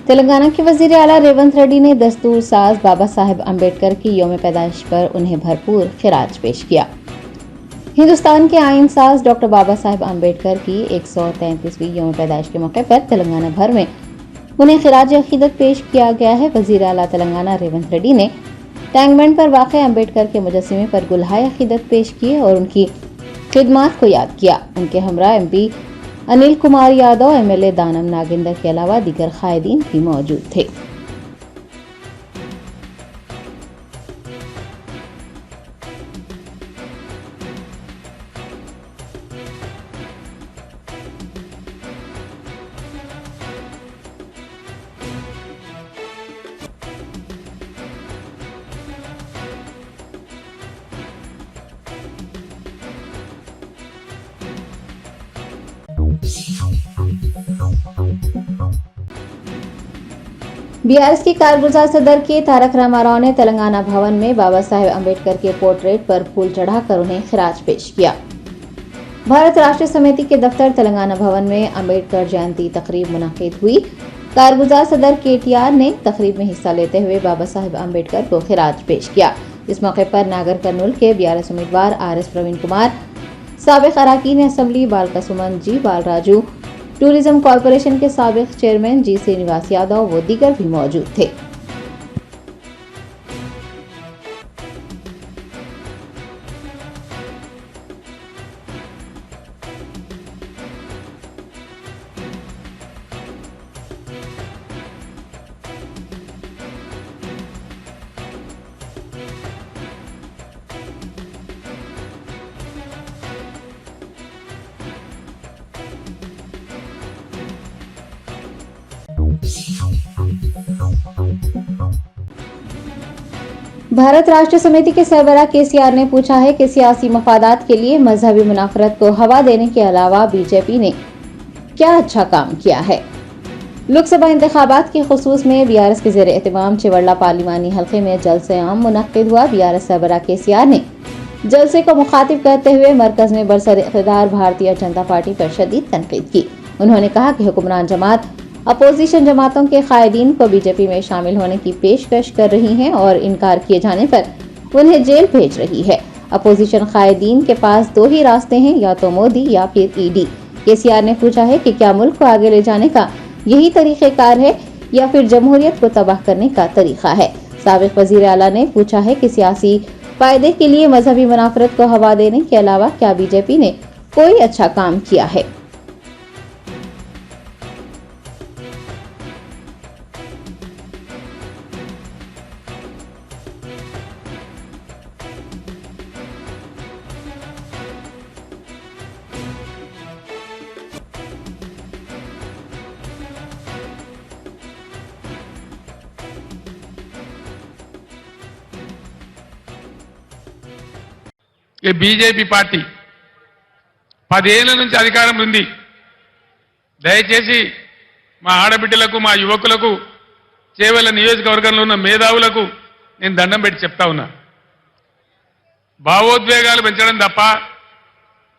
तेलंगाना के वजीर आला रेवंत रेड्डी ने दस्तूर साज बाबा साहेब अम्बेडकर की यौम पैदाइश पर उन्हें भरपूर खिराज पेश किया। हिंदुस्तान के आईन साज डॉक्टर बाबा साहेब अम्बेडकर की 133वीं यौम पैदाइश के मौके पर तेलंगाना भर में उन्हें खिराज अकीदत पेश किया गया है। वजीर आला तेलंगाना रेवंत रेड्डी ने टैंकबैंड पर वाक़ अम्बेडकर के मुजस्सिमे पर गुलहाए अकीदत पेश किए और उनकी खिदमात को याद किया। उनके हमरा MP अनिल कुमार यादव, MLA दानम नागेंद्र के अलावा दीगर कायदीन भी मौजूद थे। BRS के कारगुजार सदर के तारक रामाराव ने तेलंगाना भवन में बाबा साहेब अम्बेडकर के पोर्ट्रेट पर फूल चढ़ाकर उन्हें खिराज पेश किया। भारत राष्ट्र समिति के दफ्तर तेलंगाना भवन में अम्बेडकर जयंती तकरीब मुनाकिद हुई। कारगुजार सदर KTR ने तकरीब में हिस्सा लेते हुए बाबा साहेब अम्बेडकर को खिराज पेश किया। इस मौके पर नागर कर्नूल के BRS उम्मीदवार RS प्रवीण कुमार, साबिक अरकान असेंबली बालका जी बालराजू, टूरिज्म कॉरपोरेशन के साबिक चेयरमैन G श्रीनिवास यादव व दीगर भी मौजूद थे। भारत राष्ट्र समिति के सरबराह KCR ने पूछा है कि सियासी मफादात के लिए मजहबी मुनाफरत को हवा देने के अलावा BJP ने क्या अच्छा काम किया है। लोकसभा इंतखाबात के खुसूस में BRS के ज़ेर एहतमाम चिवड़ला पार्लिमानी हल्के में जलसे आम मुनक्किद हुआ। BRS सरबराह KCR ने जलसे को मुखातिब करते हुए मरकज में बरसर इक़्तिदार भारतीय जनता पार्टी पर शदीद तनकीद की। उन्होंने कहा कि हुक्मरान जमात अपोजिशन जमातों के कायदीन को BJP में शामिल होने की पेशकश कर रही हैं और इनकार किए जाने पर उन्हें जेल भेज रही है। अपोजिशन कायदीन के पास दो ही रास्ते हैं, या तो मोदी या फिर ED। KCR ने पूछा है कि क्या मुल्क को आगे ले जाने का यही तरीक़ेकार है या फिर जमहूरियत को तबाह करने का तरीका है। साबिक वज़ीर आला ने पूछा है कि सियासी फायदे के लिए मजहबी मुनाफरत को हवा देने के अलावा क्या BJP ने कोई अच्छा काम किया है। బీజేపీ పార్టీ 10 ఏళ్ల నుంచి అధికారంలో ఉంది. దయచేసి మా ఆడబిడ్డలకు, మా యువకులకు, చేవెళ్ల నియోజకవర్గంలో ఉన్న మేధావులకు నేను దండం పెట్టి చెప్తా ఉన్నా, భావోద్వేగాలు పెంచడం తప్ప,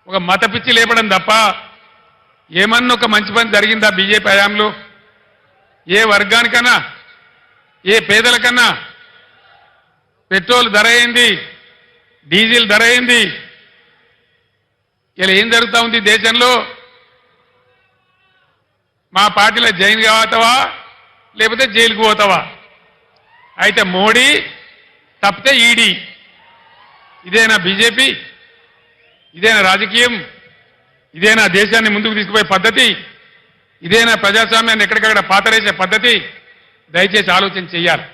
ఒక మత పిచ్చి లేపడం తప్ప ఏమన్నా ఒక మంచి పని జరిగిందా బీజేపీ హయాంలో? ఏ వర్గానికన్నా, ఏ పేదలకన్నా పెట్రోల్ ధర ఏంది, డీజిల్ ధర ఏంది? ఇలా ఏం జరుగుతూ ఉంది దేశంలో? మా పార్టీలో జైన్ కావతావా లేకపోతే జైలుకు పోతావా? అయితే మోడీ తప్పితే ఈడీ. ఇదేనా బీజేపీ? ఇదేనా రాజకీయం? ఇదేనా దేశాన్ని ముందుకు తీసుకుపోయే పద్ధతి? ఇదేనా ప్రజాస్వామ్యాన్ని ఎక్కడికక్కడ పాతరేసే పద్ధతి? దయచేసి ఆలోచన చెయ్యాలి.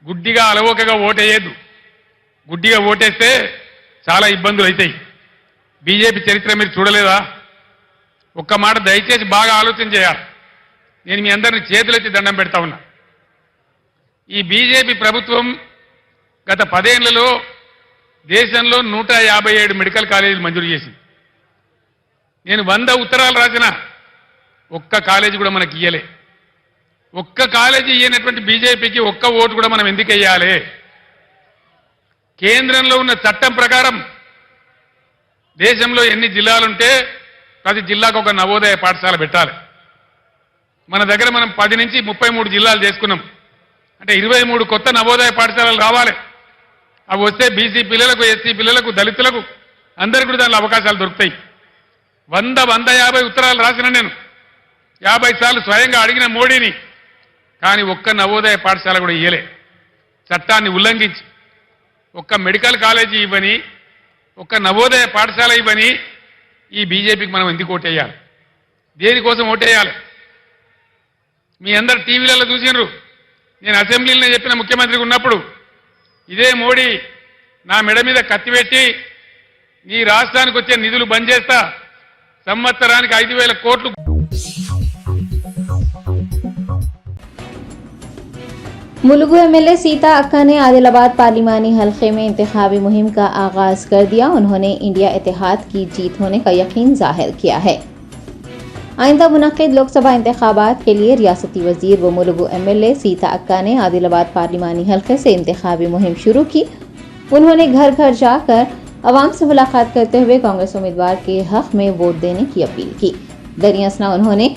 గుడ్డిగా అలవోకగా ఓటేయద్దు. గుడ్డిగా ఓటేస్తే చాలా ఇబ్బందులు అవుతాయి. బీజేపీ చరిత్ర మీరు చూడలేదా? ఒక్క మాట దయచేసి బాగా ఆలోచన చేయాలి. నేను మీ అందరిని చేతులెత్తి దండం పెడతా ఉన్నా. ఈ బీజేపీ ప్రభుత్వం గత 10 ఏళ్లలో దేశంలో 157 మెడికల్ కాలేజీలు మంజూరు చేసింది. నేను 100 ఉత్తరాలు రాసిన ఒక్క కాలేజీ కూడా మనకి ఇయ్యలే. ఒక్క కాలేజీ ఇయ్యనటువంటి బీజేపీకి ఒక్క ఓటు కూడా మనం ఎందుకు వేయాలి? కేంద్రంలో ఉన్న చట్టం ప్రకారం దేశంలో ఎన్ని జిల్లాలుంటే ప్రతి జిల్లాకు ఒక నవోదయ పాఠశాల పెట్టాలి. మన దగ్గర మనం 10 నుంచి 33 జిల్లాలు చేసుకున్నాం. అంటే 23 కొత్త నవోదయ పాఠశాలలు రావాలి. అవి వస్తే బీసీ పిల్లలకు, ఎస్సీ పిల్లలకు, దళితులకు అందరికీ కూడా దానిలో అవకాశాలు దొరుకుతాయి. 150 ఉత్తరాలు రాసిన నేను 50 సార్లు స్వయంగా అడిగిన మోడీని. కానీ ఒక్క నవోదయ పాఠశాల కూడా ఇయ్యలే. చట్టాన్ని ఉల్లంఘించి ఒక్క మెడికల్ కాలేజీ ఇవ్వని, ఒక్క నవోదయ పాఠశాల ఇవ్వని ఈ బీజేపీకి మనం ఎందుకు ఓటేయాలి? దేనికోసం ఓటేయాలి? మీ అందరు టీవీలలో చూసినారు. నేను అసెంబ్లీలో చెప్పిన ముఖ్యమంత్రికి ఉన్నప్పుడు ఇదే మోడీ నా మెడ మీద కత్తి పెట్టి నీ రాష్ట్రానికి వచ్చే నిధులు బంద్ చేస్తా, సంవత్సరానికి 5,000 కోట్లు. मुलुगु एमएलए सीता अक्का ने आदिलाबाद पार्लिमानी हलके में इंतखाबी मुहिम का आगाज कर दिया। उन्होंने इंडिया इत्तेहाद की जीत होने का यकीन जाहिर किया है। आइंदा मुनक्किद लोकसभा इंतखाबात के लिए रियासती वजीर व मुलुगु एमएलए सीता अक्का ने आदिलाबाद पार्लिमानी हलके से इंतखाबी मुहिम शुरू की। उन्होंने घर घर जाकर अवाम से मुलाकात करते हुए कांग्रेस उम्मीदवार के हक में वोट देने की अपील की। दरियासना उन्होंने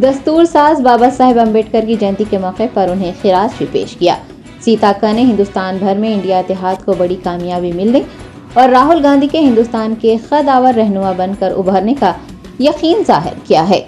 दस्तूर साज बाबा साहेब अम्बेडकर की जयंती के मौके पर उन्हें खिराज भी पेश किया। सीता अक्का ने हिंदुस्तान भर में इंडिया इत्तेहाद को बड़ी कामयाबी मिलने और राहुल गांधी के हिंदुस्तान के खदावर रहनुमा बनकर उभरने का यकीन जाहिर किया है।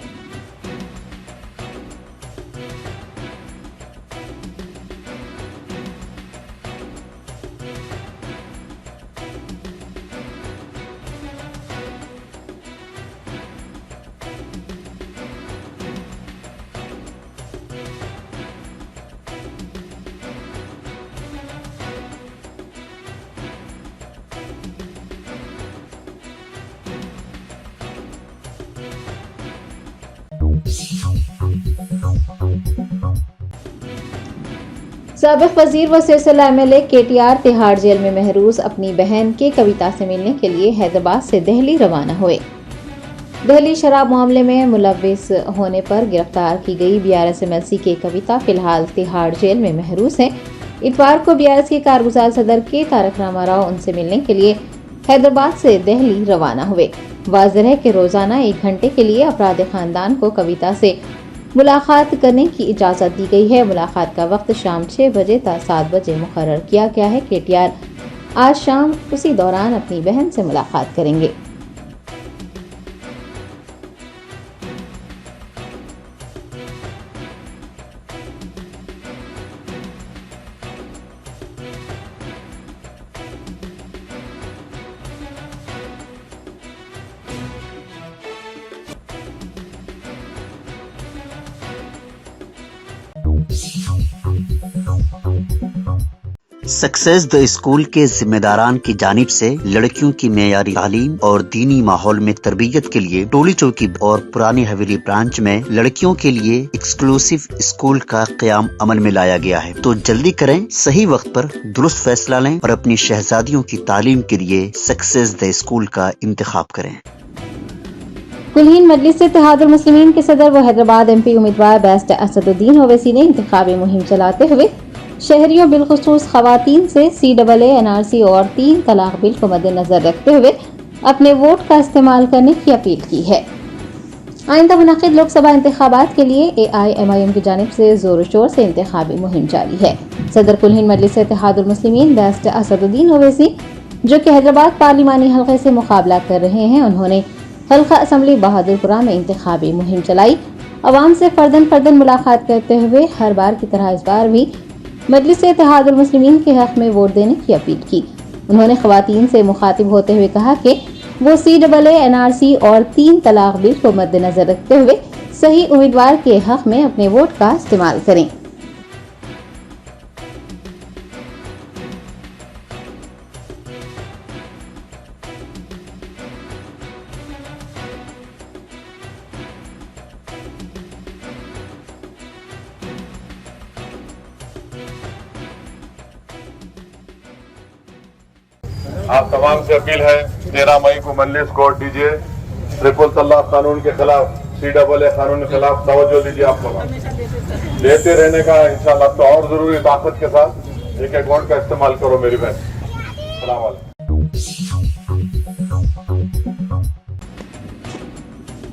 साबिक वजीर व सिरसिला एमएलए केटीआर तिहाड़ जेल में महरूज अपनी बहन के कविता से मिलने के लिए हैदराबाद से दिल्ली रवाना हुए। दिल्ली शराब मामले में मुलव्विस होने पर गिरफ्तार की गई बीआरएस एमएलसी के कविता फिलहाल तिहाड़ जेल में महरूज हैं। इतवार को बीआरएस के कारगुजार सदर के तारक रामाराव उनसे मिलने के लिए हैदराबाद से दिल्ली रवाना हुए। वाज़ेह है कि रोजाना 1 घंटे के लिए अपराधी खानदान को कविता से मुलाकात करने की इजाज़त दी गई है। मुलाकात का वक्त शाम 6 बजे तक 7 बजे मुकर्रर किया गया है। केटीआर आज शाम उसी दौरान अपनी बहन से मुलाकात करेंगे। सक्सेस द स्कूल के जिम्मेदारान की जानिब से लड़कियों की मेयारी तालीम और दीनी माहौल में तरबियत के लिए टोली चौकी और पुरानी हवेली ब्रांच में लड़कियों के लिए एक्सक्लूसिव स्कूल का क़याम अमल में लाया गया है। तो जल्दी करें, सही वक्त पर दुरुस्त फैसला लें और अपनी शहजादियों की तालीम के लिए सक्सेस द स्कूल का इंतखाब करें। कुलहीन मजलिस इत्तेहादुल मुस्लिमीन के सदर व हैदराबाद एमपी उम्मीदवार बैरिस्टर असदुद्दीन ओवैसी ने इंतखाबी मुहिम चलाते हुए शहरियों बिलखुसूस खवातीन से CAA NRC और 3 तलाक बिल को मद्देनजर रखते हुए अपने वोट का इस्तेमाल करने की अपील की है। आइंदा मुनक्किद लोकसभा इंतखाबात के लिए AIMIM की जानिब से जोर शोर से इंतखाबी मुहिम जारी है। सदर कुलहीन मजलिस इत्तेहादुल मुस्लिमीन बैरिस्टर असदुद्दीन ओवैसी, जो कि हैदराबाद पार्लिमानी हल्के से मुकाबला कर रहे हैं, उन्होंने हल्का असम्बली बहादुरपुरा में इंतखाबी मुहिम चलाई। अवाम से फर्दन मुलाकात करते हुए हर बार की तरह इस बार भी मजलिस इत्तेहादुल मुस्लिमीन के हक में वोट देने की अपील की। उन्होंने खवातीन से मुखातिब होते हुए कहा कि वो CAA NRC और 3 तलाक बिल को मद्देनजर रखते हुए सही उम्मीदवार के हक में अपने वोट का इस्तेमाल करें। आप तमाम से अपील है 13 मई को मजलिस को वोट दीजिए। ट्रिपल तलाक कानून के खिलाफ, CAA कानून के खिलाफ तवज्जो दीजिए। आप लोग लेते रहने का इंशाल्लाह तो और जरूरी ताकत के साथ एक वोट का इस्तेमाल करो मेरी बहन। अस्सलाम वालेकुम।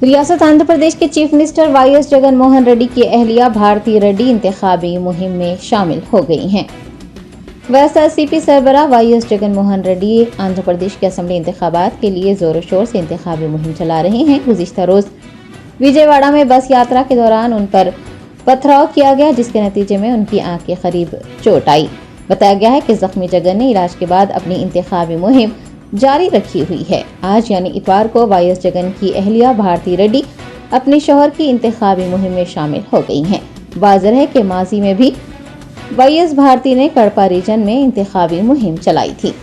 रियासत आंध्र प्रदेश के चीफ मिनिस्टर वाईएस जगन मोहन रेड्डी की अहलिया भारती रेड्डी इंतखाबी मुहिम में शामिल हो गई हैं। वाईएसआरसीपी सरबराह वाईएस जगन मोहन रेड्डी आंध्र प्रदेश के असेंबली इंतखाबात के लिए जोरों शोर से इंतखाबी मुहिम चला रहे हैं। गुज़िश्ता रोज विजयवाड़ा में बस यात्रा के दौरान उन पर पथराव किया गया, जिसके नतीजे में उनकी आंख के करीब चोट आई। बताया गया है कि जख्मी जगन ने इलाज के बाद अपनी इंतखाबी मुहिम जारी रखी हुई है। आज यानी इतवार को वाईएस जगन की अहलिया भारती रेड्डी अपने शौहर की इंतखाबी मुहिम में शामिल हो गई हैं। वाज़ेह है कि माजी में भी वाईएस भारती ने कड़पा रीजन में इंतखाबी मुहिम चलाई थी।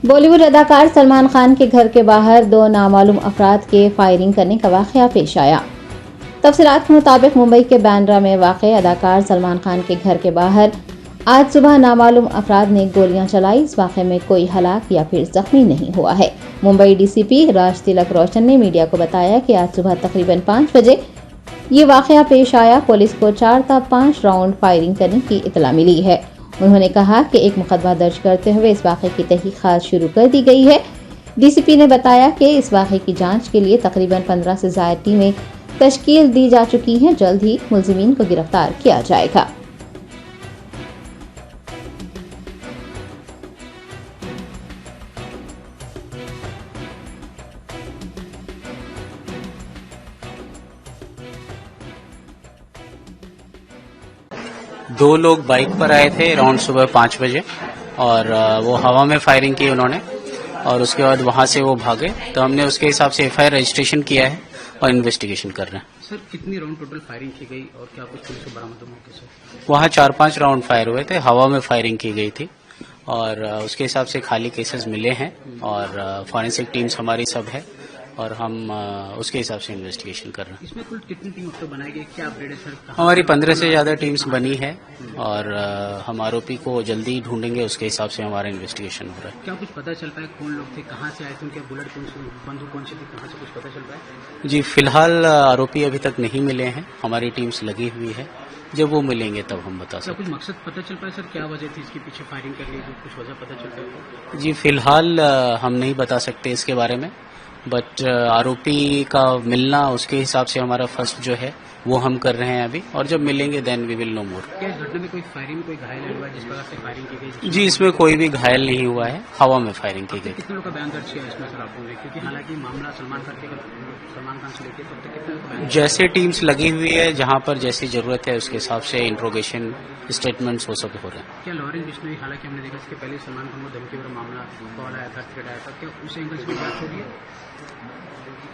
बॉलीवुड अदाकार सलमान खान के घर के बाहर दो नामालूम अफराद के फायरिंग करने का वाकया पेश आया। तफसीलात के मुताबिक मुंबई के बांद्रा में वाक़ अदाकार सलमान खान के घर के बाहर आज सुबह नामालूम अफराद ने गोलियां चलाई। इस वाक़े में कोई हलाक या फिर जख्मी नहीं हुआ है। मुंबई डीसीपी राज तिलक रोशन ने मीडिया को बताया कि आज सुबह तकरीबन 5 बजे ये वाक़या पेश आया। पुलिस को 4 था 5 राउंड फायरिंग करने की इतला मिली है। उन्होंने कहा कि एक मुकदमा दर्ज करते हुए इस वाक़े की तहकीकात शुरू कर दी गई है। डीसीपी ने बताया कि इस वाक़े की जांच के लिए तकरीबन 15 से ज़ायद टीमें तश्कील दी जा चुकी हैं। जल्द ही मुल्ज़िमीन को गिरफ्तार किया जाएगा। दो लोग बाइक पर आए थे अराउंड सुबह 5 बजे और वो हवा में फायरिंग की उन्होंने और उसके बाद वहां से वो भागे, तो हमने उसके हिसाब से एफआईआर रजिस्ट्रेशन किया है और इन्वेस्टिगेशन कर रहे हैं। सर कितनी राउंड टोटल फायरिंग की गई और क्या कुछ पुलिस को बरामद हुआ मौके से? वहां 4-5 राउंड फायर हुए थे, हवा में फायरिंग की गई थी और उसके हिसाब से खाली केसेस मिले हैं और फॉरेंसिक टीम्स हमारी सब है और हम उसके हिसाब से इन्वेस्टिगेशन कर रहे हैं। इसमें कुल कितनी टीम अब तक बनाई गई, क्या अपडेट है सर? हमारी 15 से ज्यादा टीम्स बनी है और हम आरोपी को जल्दी ढूंढेंगे, उसके हिसाब से हमारा इन्वेस्टिगेशन हो रहा है। क्या कुछ पता चल पाया कौन लोग थे, कहाँ से आए थे, उनके बुलेट कौन से, बंदूक कौन सी थी, कहाँ से कुछ पता चल पाया? जी फिलहाल आरोपी अभी तक नहीं मिले हैं, हमारी टीम्स लगी हुई है, जब वो मिलेंगे तब हम बता सकते हैं। कुछ मकसद पता चल पाया सर, क्या वजह थी इसके पीछे फायरिंग करने की, कुछ वजह पता चल पाया? जी फिलहाल हम नहीं बता सकते इसके बारे में, बट आरोपी का मिलना उसके हिसाब से हमारा फर्स्ट जो है वो हम कर रहे हैं अभी, और जब मिलेंगे देन वी विल नो मोर। क्या इस घटना में कोई फायरिंग में कोई घायल हुआ है जिस प्रकार से फायरिंग की गई? जी इसमें कोई भी घायल नहीं हुआ है, हवा में फायरिंग की गई। कितने लोग का बयान दर्ज किया इसमें सर आपने, क्योंकि हालांकि मामला सलमान खान से लेकर तब तक कितने लोग का बयान? जैसे टीम्स लगी हुई है, जहाँ पर जैसी जरूरत है उसके हिसाब से इंट्रोगेशन स्टेटमेंट्स वो सब हो रहे हैं। क्या लॉरेंस बिश्नोई, हालांकि हमने देखा इसके पहले सलमान खान को धमकी वाला मामला कॉल आया था, थ्रेट आया था, क्या उस एंगल से भी बात हो रही है?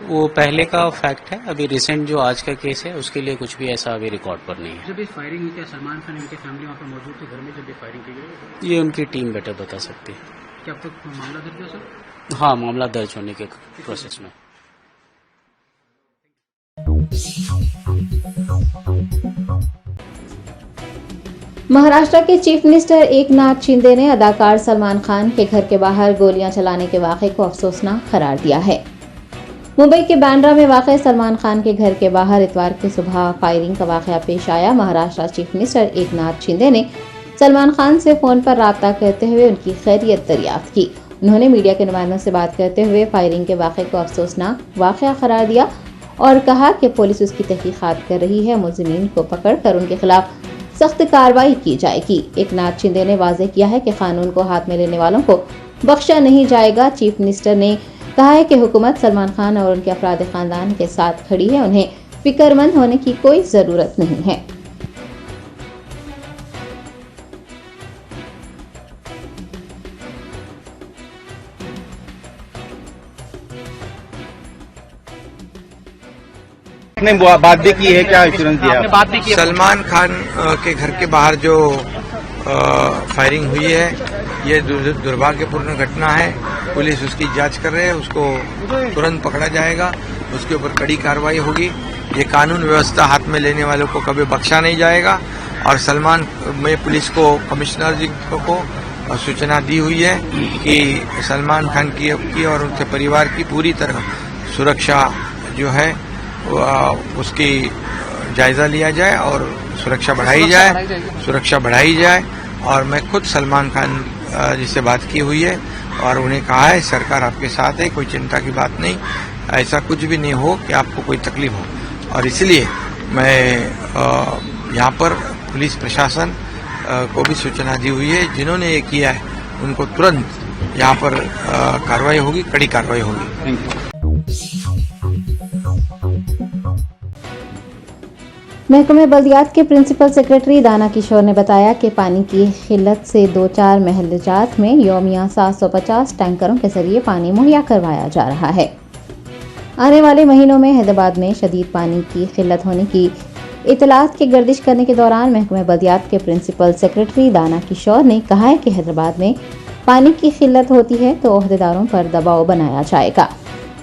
वो पहले का फैक्ट है, अभी रिसेंट जो आज का केस है उसके लिए कुछ भी ऐसा अभी रिकॉर्ड पर नहीं है। जब ये फायरिंग हुई क्या सलमान खान उनके फैमिली वहाँ पर मौजूद थे घर में जब ये फायरिंग की गई? ये उनकी टीम बेटर बता सकती है। क्या अब तक मामला दर्ज हुआ सर? हाँ मामला दर्ज होने के प्रोसेस में। महाराष्ट्र के चीफ मिनिस्टर एकनाथ शिंदे ने अदाकार सलमान खान के घर के बाहर गोलियां चलाने के वाक़े को अफसोसनाक करार दिया है। मुंबई के बांद्रा में वाक़ सलमान खान के घर के बाहर इतवार की सुबह फायरिंग का वाक़या पेश आया। महाराष्ट्र चीफ मिनिस्टर एकनाथ शिंदे ने सलमान खान से फोन पर राब्ता करते हुए उनकी खैरियत दरियाफ्त की। उन्होंने मीडिया के नुमाइंदों से बात करते हुए फायरिंग के वाक़े को अफसोसनाक वाक़या करार दिया और कहा कि पुलिस उसकी तहकीकात कर रही है, मुलजिमीन को पकड़कर उनके खिलाफ सख्त कार्रवाई की जाएगी। एकनाथ शिंदे ने वाज़ेह किया है कि कानून को हाथ में लेने वालों को बख्शा नहीं जाएगा। चीफ मिनिस्टर ने कहा है कि हुकूमत सलमान खान और उनके अफराद खानदान के साथ खड़ी है, उन्हें फिक्रमंद होने की कोई जरूरत नहीं है। ने बात भी की है, क्या इंश्योरेंस दिया? आपने बात भी की है? सलमान खान के घर के बाहर जो फायरिंग हुई है, ये दुर्भाग्यपूर्ण घटना है। पुलिस उसकी जांच कर रहे हैं, उसको तुरंत पकड़ा जाएगा, उसके ऊपर कड़ी कार्रवाई होगी। ये कानून व्यवस्था हाथ में लेने वालों को कभी बख्शा नहीं जाएगा। और सलमान में पुलिस को, कमिश्नर जी को सूचना दी हुई है कि सलमान खान की और उनके परिवार की पूरी तरह सुरक्षा जो है उसकी जायजा लिया जाए और सुरक्षा बढ़ाई जाए। और मैं खुद सलमान खान जी से बात की हुई है और उन्हें कहा है सरकार आपके साथ है, कोई चिंता की बात नहीं, ऐसा कुछ भी नहीं हो कि आपको कोई तकलीफ हो। और इसलिए मैं यहाँ पर पुलिस प्रशासन को भी सूचना दी हुई है, जिन्होंने ये किया है उनको तुरंत यहाँ पर कार्रवाई होगी, कड़ी कार्रवाई होगी। महकमे बल्दियात के प्रिंसिपल सेक्रेटरी दाना किशोर ने बताया कि पानी की किल्लत से 2-4 महल्लेजात में यौमिया 750 टैंकरों के जरिए पानी मुहैया करवाया जा रहा है। आने वाले महीनों में हैदराबाद में शदीद पानी की किल्लत होने की इतलात की गर्दिश करने के दौरान महकमे बल्दियात के प्रिंसिपल सेक्रेटरी दाना किशोर ने कहा है कि हैदराबाद में पानी की किल्लत होती है तो ओहदेदारों पर दबाव बनाया जाएगा।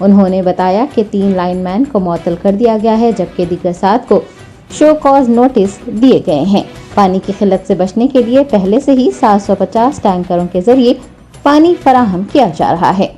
उन्होंने बताया कि 3 लाइनमैन को मुअत्तल कर दिया गया है, जबकि दीगर 7 को शो कॉज नोटिस दिए गए हैं। पानी की किल्लत से बचने के लिए पहले से ही 750 टैंकरों के जरिए पानी फराहम किया जा रहा है।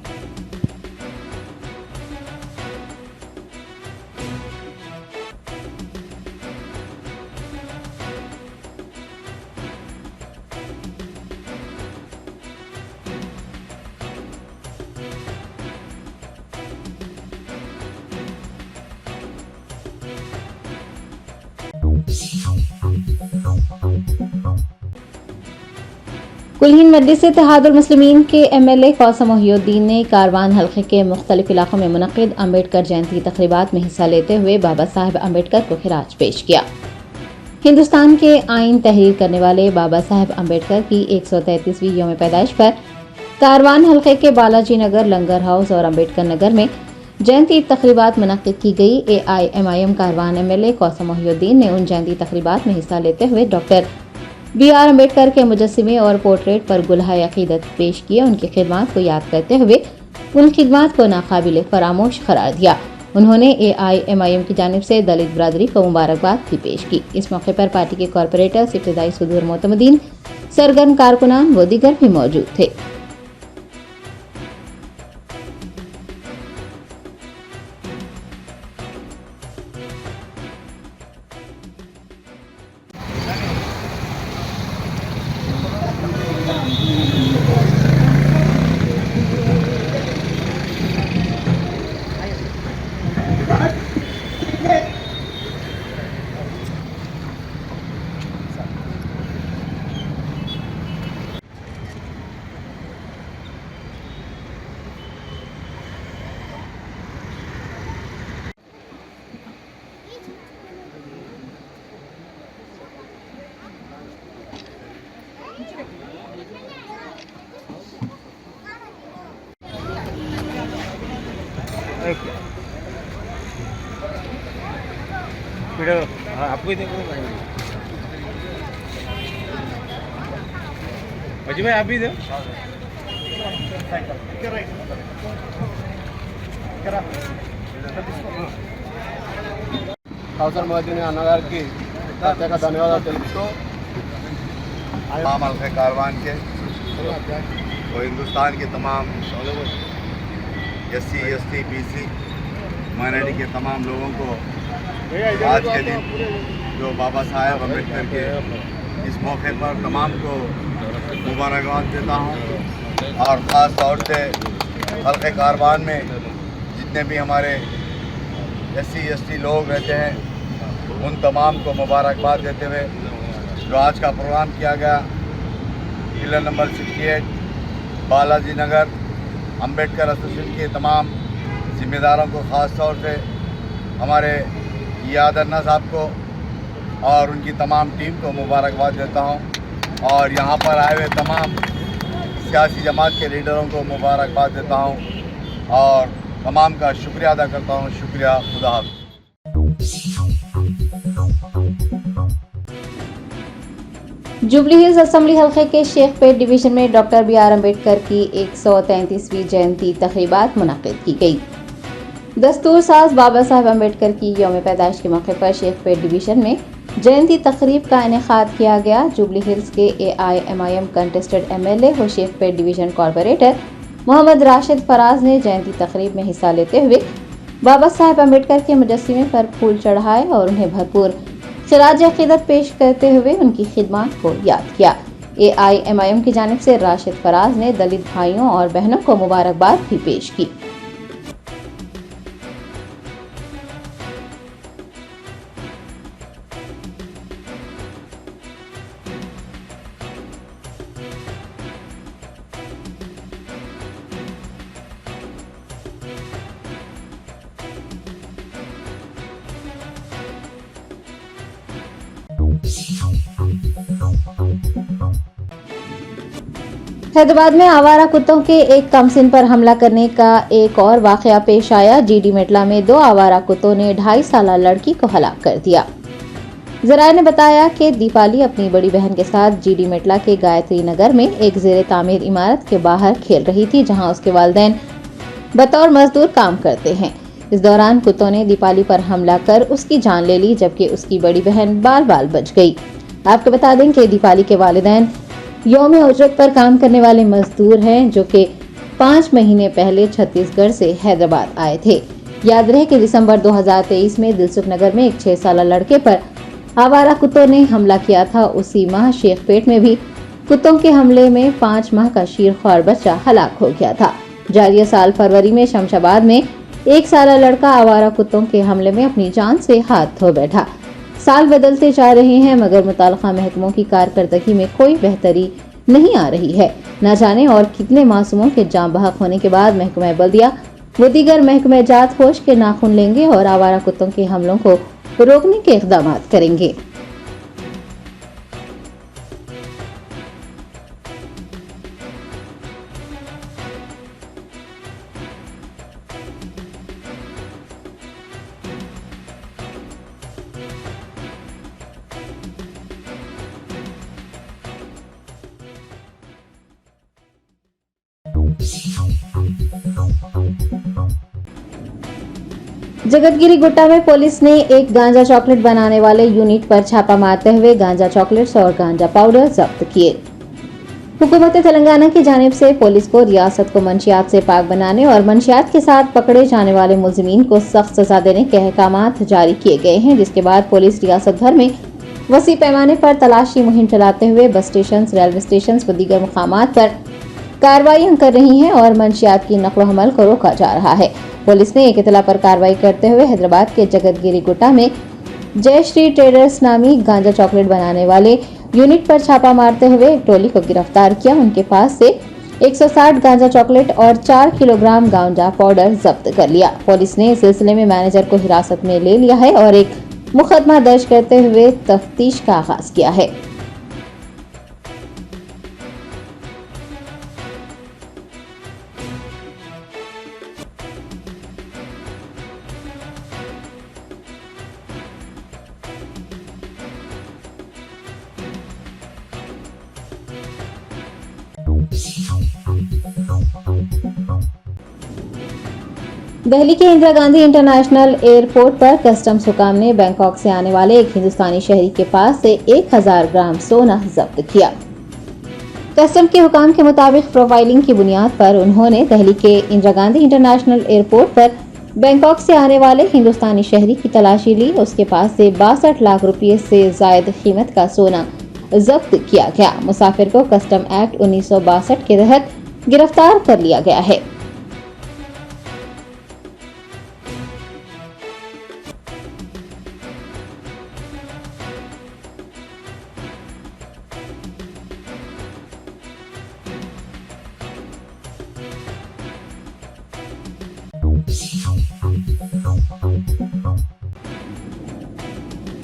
कुलहीन मजलिस इत्तेहादुल मुस्लिमीन के MLA कौसम मोहिउद्दीन ने कारवान हल्के के मुख्तलिफ इलाकों में मुनक़िद अम्बेडकर जयंती तक़रीबात में हिस्सा लेते हुए बाबा साहेब अम्बेडकर को खिराज पेश किया। हिंदुस्तान के आइन तहरीर करने वाले बाबा साहेब अम्बेडकर की 133वीं यौम पैदाइश पर कारवान हल्के के बालाजी नगर, लंगर हाउस और अम्बेडकर नगर में जयंती तक़रीबात मुनक़िद की गई। AIMIM कारवान MLA कौसम मोहिउद्दीन ने उन जयंती तक़रीबात में हिस्सा लेते हुए डॉक्टर BR अम्बेडकर के मुजस्सिमे और पोर्ट्रेट पर गुलहाए अक़ीदत पेश किए। उनकी खिदमत को याद करते हुए उन खिदमत को नाकाबिले फरामोश करार दिया। उन्होंने AIMIM की जानिब से दलित बरादरी को मुबारकबाद भी पेश की। इस मौके पर पार्टी के कॉरपोरेटर्स, इब्तिदाई सुदूर मोतमदीन, सरगर्म कारकुनान व दीगर भी मौजूद थे। आपको ही देखो अजी भाई, आप भी दो। కౌసర్ మొహిద్దీన్ అన్నగారికి ప్రత్యేక ధన్యవాదాలు తెలుపుతూ तमाम हल्के कारवान के और हिंदुस्तान के तमाम SC ST BC ह्यूमैनिटी के तमाम लोगों को आज के दिन जो बाबा साहेब अम्बेडकर के इस मौके पर तमाम को मुबारकबाद देता हूँ और ख़ास तौर से हल्के कारवान में जितने भी हमारे SC लोग रहते हैं उन तमाम को मुबारकबाद देते हुए जो आज का प्रोग्राम किया गया pillar number 68 Balaji Nagar Ambedkar association के तमाम जिम्मेदारों को ख़ास तौर से हमारे याद अन्ना साहब को और उनकी तमाम टीम को मुबारकबाद देता हूं और यहां पर आए हुए तमाम सियासी जमात के लीडरों को मुबारकबाद देता हूं और तमाम का शुक्रिया अदा करता हूं। शुक्रिया, खुदा हाफ़िज़। जुबली हिल्स असेंबली हल्के के शेखपेट डिवीजन में डॉक्टर BR अम्बेडकर की 133वीं जयंती तक़रीबात मुनक़िद की गई। दस्तूर साज बाबा साहब अम्बेडकर की यौम पैदाइश के मौके पर शेखपेट डिवीजन में जयंती तकरीब का इनेकाद किया गया। जुबली हिल्स के AIMIM कंटेस्टेड MLA और शेखपेट डिवीजन कॉर्पोरेटर मोहम्मद राशिद फराज ने जयंती तकरीब में हिस्सा लेते हुए बाबा साहब अम्बेडकर के मुजस्समे पर फूल चढ़ाए और उन्हें भरपूर खिराज अक़ीदत पेश करते हुए उनकी खिदमत को याद किया। AIMIM की जानिब से राशिद फराज ने दलित भाइयों और बहनों को मुबारकबाद भी पेश की। हैदराबाद में आवारा कुत्तों के एक कमसिन पर हमला करने का एक और वाकया पेश आया। GD मेटला में 2 आवारा कुत्तों ने 2.5 साला लड़की को हलाक कर दिया। जराये ने बताया कि दीपाली अपनी बड़ी बहन के साथ GD मेटला के गायत्री नगर में एक ज़ेरे तामीर इमारत के बाहर खेल रही थी, जहां उसके वालिदैन बतौर मजदूर काम करते हैं। इस दौरान कुत्तों ने दीपाली पर हमला कर उसकी जान ले ली, जबकि उसकी बड़ी बहन बाल बाल बच गई। आपको बता दें कि दीपाली के वालिदैन यौम उजरत पर काम करने वाले मजदूर हैं, जो कि 5 महीने पहले छत्तीसगढ़ से हैदराबाद आए थे। याद रहे कि दिसंबर 2023 में दिलसुख नगर में एक 6 साला लड़के पर आवारा कुत्तों ने हमला किया था। उसी माह शेखपेट में भी कुत्तों के हमले में 5 माह का शीरख्वार बच्चा हलाक हो गया था। जारिया साल फरवरी में शमशाबाद में 1 साला लड़का आवारा कुत्तों के हमले में अपनी जान से हाथ धो बैठा। साल बदलते जा रहे हैं मगर मुताल्लिका महकमों की कारकर्दगी में कोई बेहतरी नहीं आ रही है। न जाने और कितने मासूमों के जान बहक होने के बाद महकमा बल्दिया व दीगर महकमे जात होश के नाखून लेंगे और आवारा कुत्तों के हमलों को रोकने के इक़दाम करेंगे। जगतगिरी गुट्टा में पुलिस ने एक गांजा चॉकलेट बनाने वाले यूनिट पर छापा मारते हुए गांजा चॉकलेट्स और गांजा पाउडर जब्त किए। हुकूमत तेलंगाना की जानिब से पुलिस को रियासत को मंशियात से पाक बनाने और मंशियात के साथ पकड़े जाने वाले मुलजिमीन को सख्त सजा देने के अहकामात जारी किए गए हैं, जिसके बाद पुलिस रियासत भर में वसी पैमाने पर तलाशी मुहिम चलाते हुए बस स्टेशन, रेलवे स्टेशन व दीगर मुकामात पर कार्रवाई कर रही है और मंशियात की नकलो हमल को रोका जा रहा है। पुलिस ने एक इतला पर कार्रवाई करते हुए हैदराबाद के जगतगिरी गुट्टा में जय श्री ट्रेडर्स नामी गांजा चॉकलेट बनाने वाले यूनिट पर छापा मारते हुए एक टोली को गिरफ्तार किया। उनके पास से 160 गांजा चॉकलेट और 4 किलोग्राम गांजा पाउडर जब्त कर लिया। पुलिस ने इस सिलसिले में मैनेजर को हिरासत में ले लिया है और एक मुकदमा दर्ज करते हुए तफ्तीश का आगाज किया है। दिल्ली के इंदिरा गांधी इंटरनेशनल एयरपोर्ट पर कस्टम्स हुकाम ने बैंकॉक से आने वाले एक हिंदुस्तानी शहरी के पास से 1000 ग्राम सोना जब्त किया। कस्टम के हुकाम के मुताबिक प्रोफाइलिंग की बुनियाद पर उन्होंने दिल्ली के इंदिरा गांधी इंटरनेशनल एयरपोर्ट पर बैंकॉक से आने वाले हिंदुस्तानी शहरी की तलाशी ली। उसके पास से 62 लाख रुपए से जायद कीमत का सोना जब्त किया गया। मुसाफिर को कस्टम एक्ट 1962 के तहत गिरफ्तार कर लिया गया है।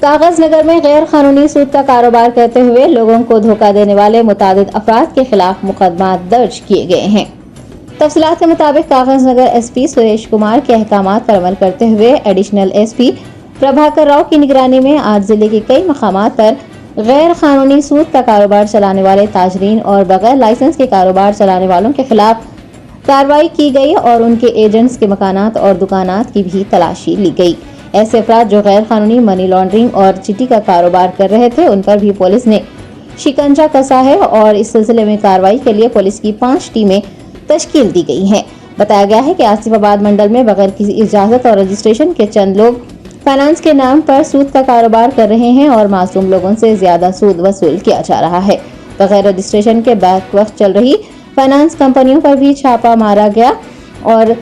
कागज नगर में गैर कानूनी सूद का कारोबार करते हुए लोगों को धोखा देने वाले मुतादिद अफराद के खिलाफ मुकदमा दर्ज किए गए हैं। तफसीलात के मुताबिक कागज नगर एसपी सुरेश कुमार के अहकामात पर अमल करते हुए एडिशनल एसपी प्रभाकर राव की निगरानी में आज जिले के कई मकामात पर गैर कानूनी सूद का कारोबार चलाने वाले ताजरीन और बगैर लाइसेंस के कारोबार चलाने वालों के खिलाफ कार्रवाई की गई और उनके एजेंट्स के मकानात और दुकानात की भी तलाशी ली गई। ऐसे अफराद जो गैर कानूनी मनी लॉन्ड्रिंग और चिट्ठी का कारोबार कर रहे थे, उन पर भी पुलिस ने शिकंजा कसा है और इस सिलसिले में कार्रवाई के लिए पुलिस की 5 टीमें तश्कील दी गई हैं। बताया गया है कि आसिफाबाद मंडल में बगैर किसी इजाजत और रजिस्ट्रेशन के चंद लोग फाइनेंस के नाम पर सूद का कारोबार कर रहे हैं और मासूम लोगों से ज्यादा सूद वसूल किया जा रहा है। बगैर रजिस्ट्रेशन के बैक वक्त चल रही फाइनेंस कंपनियों पर भी छापा मारा गया और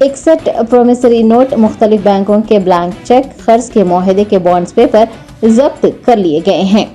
61 प्रोमिसरी नोट, मुख्तलिफ बैंकों के ब्लैंक चेक, कर्ज के मुआहदे के बॉन्ड्स पेपर जब्त कर लिए गए हैं।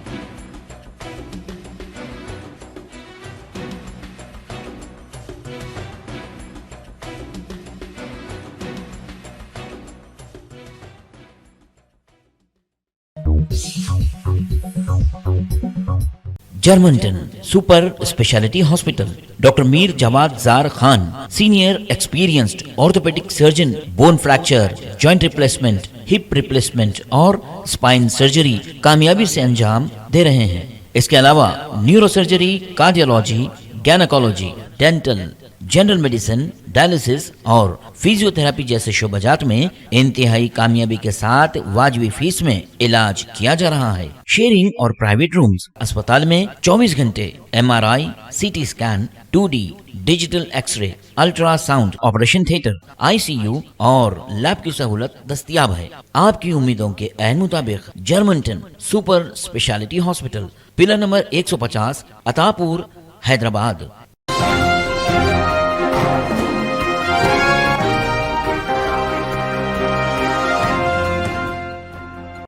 Germanten super speciality hospital, doctor Mir Jawad Zar Khan, senior experienced orthopaedic surgeon, bone fracture, joint replacement, hip replacement और स्पाइन सर्जरी कामयाबी से अंजाम दे रहे हैं। इसके अलावा neuro surgery, cardiology, gynaecology, dental, general medicine, dialysis और फिजियोथेरेपी जैसे शोबाजात में इंतहाई कामयाबी के साथ वाजबी फीस में इलाज किया जा रहा है। शेयरिंग और प्राइवेट रूम्स, अस्पताल में 24 घंटे MRI, CT scan, 2D digital x-ray, ultrasound, operation theatre, ICU और लैब की सहूलत दस्तयाब है। आपकी उम्मीदों के ऐन मुताबिक Germanten super speciality hospital, pillar number 150, Attapur, Hyderabad.